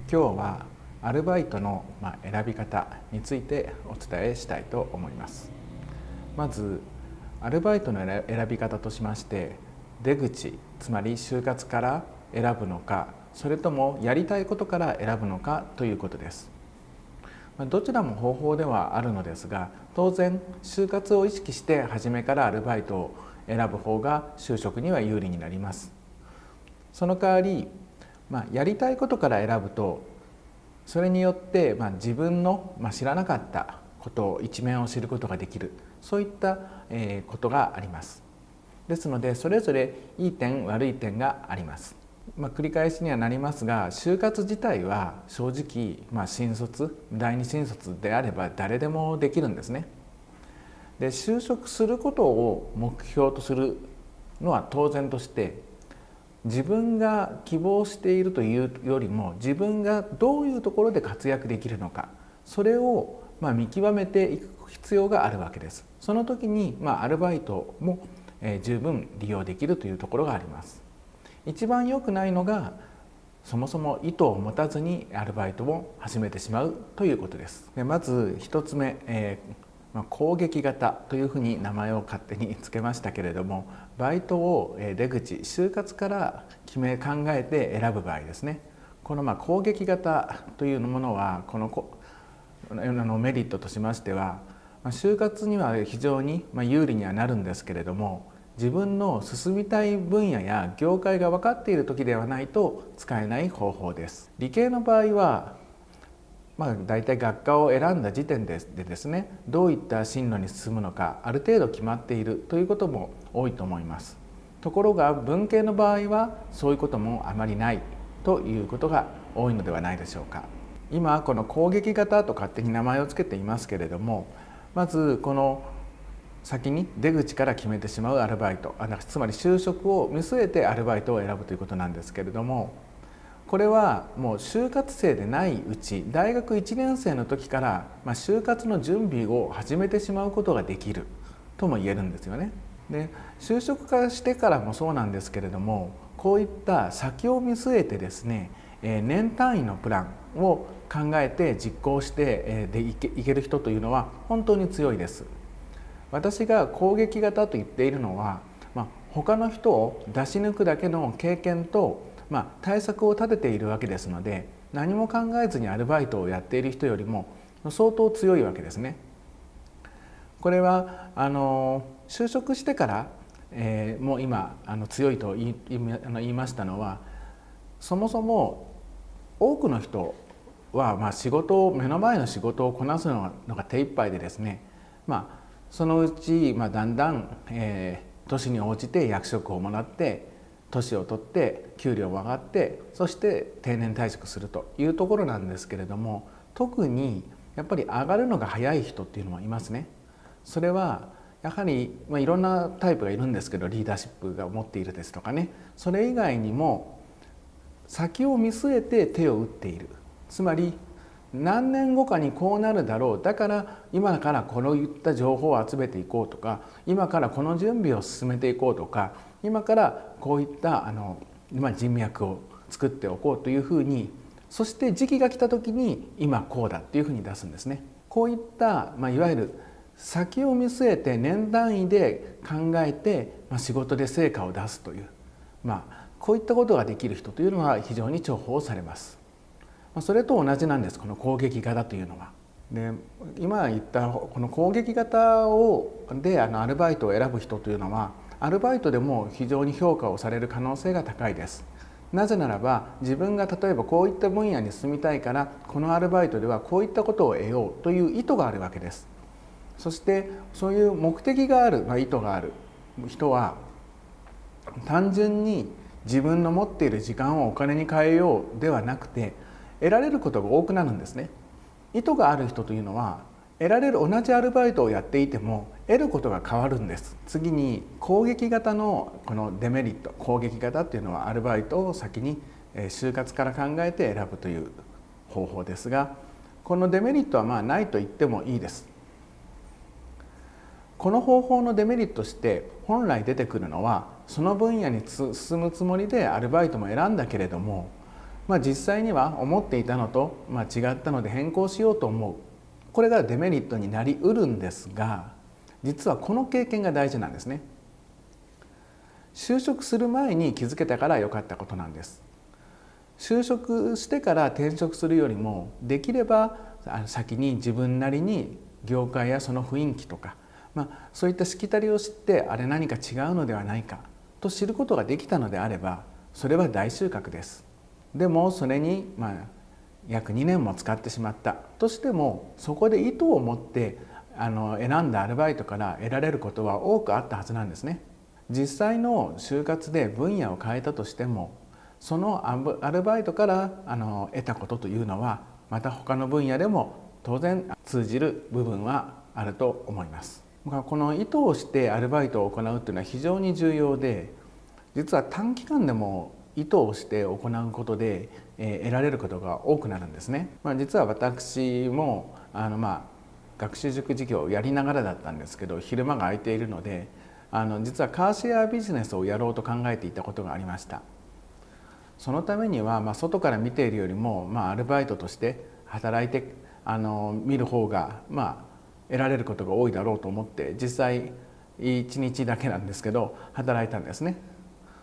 今日はアルバイトの選び方についてお伝えしたいと思います。まずアルバイトの選び方としまして、出口、つまり就活から選ぶのか、それともやりたいことから選ぶのかということです。どちらも方法ではあるのですが、当然就活を意識して初めからアルバイトを選ぶ方が就職には有利になります。その代わりやりたいことから選ぶと、それによって自分の知らなかったことを一面を知ることができる、そういったことがあります。ですのでそれぞれいい点悪い点があります。繰り返しにはなりますが、就活自体は正直新卒、第二新卒であれば誰でもできるんですね。で、就職することを目標とするのは当然として、自分が希望しているというよりも、自分がどういうところで活躍できるのか、それを見極めていく必要があるわけです。その時にアルバイトも十分利用できるというところがあります。一番良くないのが、そもそも意図を持たずにアルバイトを始めてしまうということです。で、まず一つ目、攻撃型というふうに名前を勝手につけましたけれども、バイトを出口、就活から考えて選ぶ場合ですね。この攻撃型というものは、このメリットとしましては、就活には非常に有利にはなるんですけれども、自分の進みたい分野や業界が分かっている時ではないと使えない方法です。理系の場合はだいたい学科を選んだ時点でですね、どういった進路に進むのかある程度決まっているということも多いと思います。ところが文系の場合はそういうこともあまりないということが多いのではないでしょうか。今この攻撃型と勝手に名前をつけていますけれども、まずこの先に出口から決めてしまうアルバイト、つまり就職を見据えてアルバイトを選ぶということなんですけれども、これはもう就活生でないうち、大学1年生の時から就活の準備を始めてしまうことができるとも言えるんですよね。で、就職化してからもそうなんですけれども、こういった先を見据えてですね、年単位のプランを考えて実行していける人というのは本当に強いです。私が攻撃型と言っているのは、他の人を出し抜くだけの経験と対策を立てているわけですので、何も考えずにアルバイトをやっている人よりも相当強いわけですね。これは就職してから、もう今強いと言いましたのは、そもそも多くの人は目の前の仕事をこなすのが手一杯でですね、そのうちだんだん、年に応じて役職をもらって、年を取って給料も上がって、そして定年退職するというところなんですけれども、特にやっぱり上がるのが早い人っていうのもいますね。それはやはり、いろんなタイプがいるんですけど、リーダーシップが持っているですとかね、それ以外にも先を見据えて手を打っている、つまり何年後かにこうなるだろう、だから今からこういった情報を集めていこうとか、今からこの準備を進めていこうとか、今からこういった人脈を作っておこうというふうに、そして時期が来た時に今こうだっていうふうに出すんですね。こういったいわゆる先を見据えて年単位で考えて仕事で成果を出すという、こういったことができる人というのは非常に重宝されます。それと同じなんです、この攻撃型というのは。で、今言ったこの攻撃型でアルバイトを選ぶ人というのは、アルバイトでも非常に評価をされる可能性が高いです。なぜならば、自分が例えばこういった分野に進みたいから、このアルバイトではこういったことを得ようという意図があるわけです。そしてそういう目的がある、意図がある人は、単純に自分の持っている時間をお金に変えようではなくて、得られることが多くなるんですね。意図がある人というのは、得られる同じアルバイトをやっていても得ることが変わるんです。次に攻撃型のこのデメリット、攻撃型っていうのはアルバイトを先に就活から考えて選ぶという方法ですが、このデメリットはないと言ってもいいです。この方法のデメリットとして本来出てくるのは、その分野に進むつもりでアルバイトも選んだけれども、実際には思っていたのと、違ったので変更しようと思う、これがデメリットになりうるんですが、実はこの経験が大事なんですね。就職する前に気づけたから良かったことなんです。就職してから転職するよりも、できれば先に自分なりに業界やその雰囲気とか、そういったしきたりを知って、あれ何か違うのではないかと知ることができたのであれば、それは大収穫です。でもそれに約2年も使ってしまったとしても、そこで意図を持って選んだアルバイトから得られることは多くあったはずなんですね。実際の就活で分野を変えたとしても、そのアルバイトから得たことというのは、また他の分野でも当然通じる部分はあると思います。この意図をしてアルバイトを行うというのは非常に重要で、実は短期間でも意図をして行うことで得られることが多くなるんですね。実は私も学習塾事業をやりながらだったんですけど、昼間が空いているので実はカーシェアビジネスをやろうと考えていたことがありました。そのためには外から見ているよりもアルバイトとして働いて見る方が得られることが多いだろうと思って、実際1日だけなんですけど働いたんですね。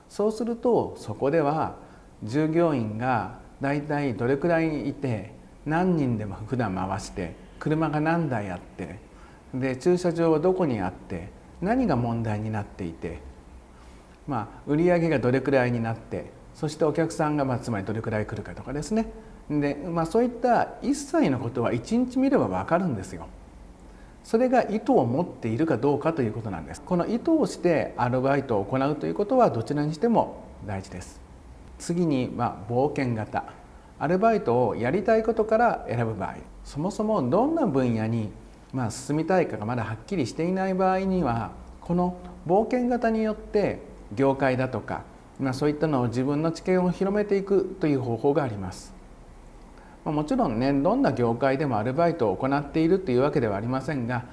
そうするとそこでは従業員がだいたいどれくらいいて、何人でも普段回して、車が何台あって、で駐車場はどこにあって、何が問題になっていて、売り上げがどれくらいになって、そしてお客さんがつまりどれくらい来るかとかですね。で、そういった一切のことは1日見れば分かるんですよ。それが意図を持っているかどうかということなんです。この意図をしてアルバイトを行うということはどちらにしても大事です。次に冒険型アルバイトをやりたいことから選ぶ場合、そもそもどんな分野に進みたいかがまだはっきりしていない場合には、この冒険型によって業界だとか、そういったのを自分の知見を広めていくという方法があります。もちろんね、どんな業界でもアルバイトを行っているというわけではありませんが、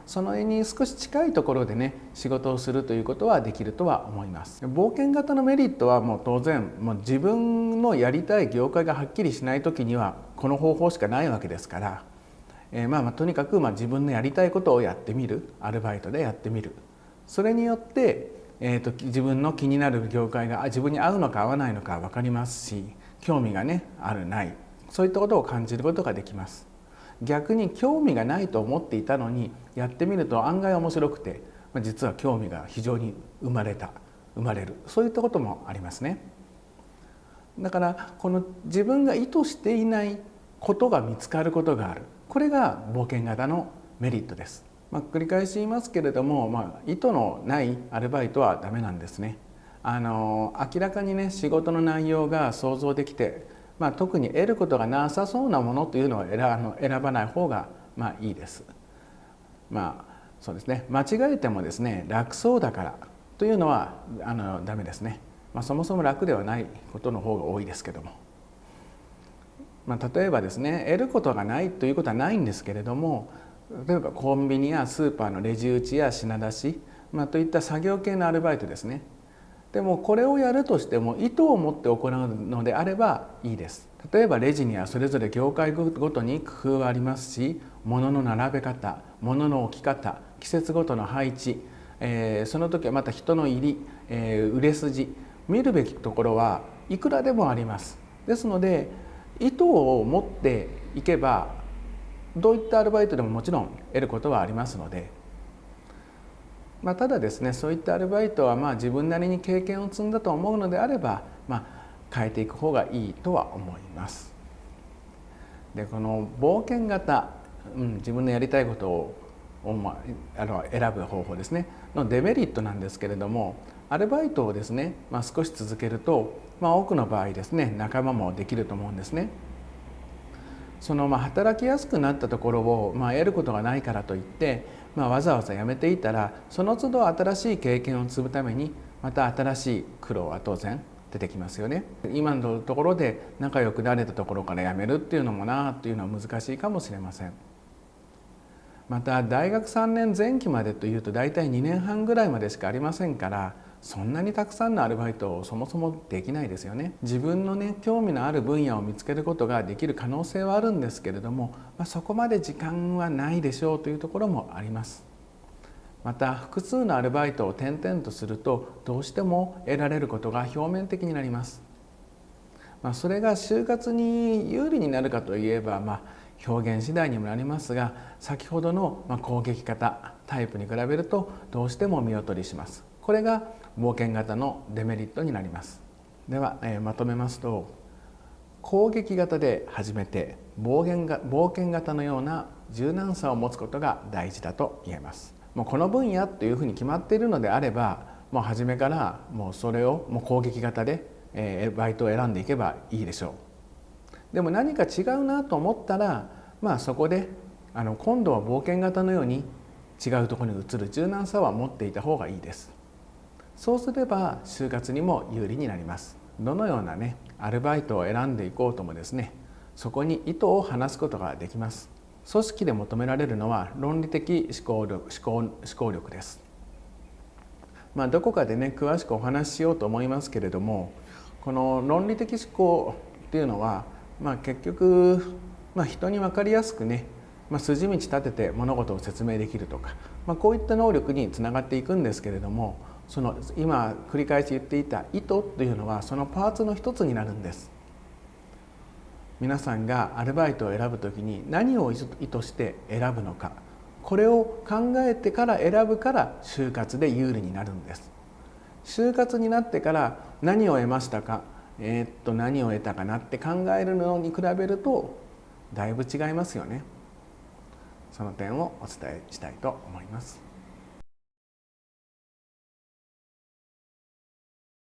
その絵に少し近いところでね、仕事をするということはできるとは思います。冒険型のメリットは当然自分のやりたい業界がはっきりしない時にはこの方法しかないわけですから、とにかく自分のやりたいことをやってみる、アルバイトでやってみる。それによって、自分の気になる業界が自分に合うのか合わないのか分かりますし、興味がねあるない、そういったことを感じることができます。逆に興味がないと思っていたのにやってみると案外面白くて、実は興味が非常に生まれる、そういったこともありますね。だからこの自分が意図していないことが見つかることがある、これが冒険型のメリットです。繰り返し言いますけれども、意図のないアルバイトはダメなんですね。明らかにね仕事の内容が想像できて、特に得ることがなさそうなものというのを選ばない方がいいです。そうですね、間違えてもですね楽そうだからというのはダメですね。そもそも楽ではないことの方が多いですけども、例えばですね、得ることがないということはないんですけれども、例えばコンビニやスーパーのレジ打ちや品出し、といった作業系のアルバイトですね。でもこれをやるとしても意図を持って行うのであればいいです。例えばレジにはそれぞれ業界ごとに工夫はありますし、物の並べ方、物の置き方、季節ごとの配置、その時はまた人の入り、売れ筋、見るべきところはいくらでもあります。ですので意図を持っていけばどういったアルバイトでももちろん得ることはありますので、ただですね、そういったアルバイトは自分なりに経験を積んだと思うのであれば、変えていく方がいいとは思います。でこの冒険型、自分のやりたいことを選ぶ方法ですねのデメリットなんですけれども、アルバイトをですね、少し続けると、多くの場合ですね仲間もできると思うんですね。その働きやすくなったところを得ることがないからといってわざわざ辞めていたら、その都度新しい経験を積むためにまた新しい苦労は当然出てきますよね。今のところで仲良くなれたところから辞めるっていうのもなというのは難しいかもしれません。また大学3年前期までというと大体2年半ぐらいまでしかありませんから、そんなにたくさんのアルバイトをそもそもできないですよね。自分のね興味のある分野を見つけることができる可能性はあるんですけれども、そこまで時間はないでしょうというところもあります。また複数のアルバイトを転々とするとどうしても得られることが表面的になります。それが就活に有利になるかといえば、表現次第にもなりますが、先ほどの攻撃型タイプに比べるとどうしても見劣りします。これが冒険型のデメリットになります。では、まとめますと、攻撃型で始めて冒険型のような柔軟さを持つことが大事だと言えます。もうこの分野というふうに決まっているのであれば、もう初めからもうそれを攻撃型でバイトを選んでいけばいいでしょう。でも何か違うなと思ったら、そこで今度は冒険型のように違うところに移る柔軟さは持っていた方がいいです。そうすれば就活にも有利になります。どのようなねアルバイトを選んでいこうともですね、そこに意図を話すことができます。組織で求められるのは論理的思考力です。どこかでね詳しくお話ししようと思いますけれども、この論理的思考っていうのは、結局、人に分かりやすくね、筋道立てて物事を説明できるとか、こういった能力につながっていくんですけれども、その今繰り返し言っていた意図というのはそのパーツの一つになるんです。皆さんがアルバイトを選ぶときに何を意図して選ぶのか、これを考えてから選ぶから就活で有利になるんです。就活になってから何を得ましたか、何を得たかなって考えるのに比べるとだいぶ違いますよね。その点をお伝えしたいと思います。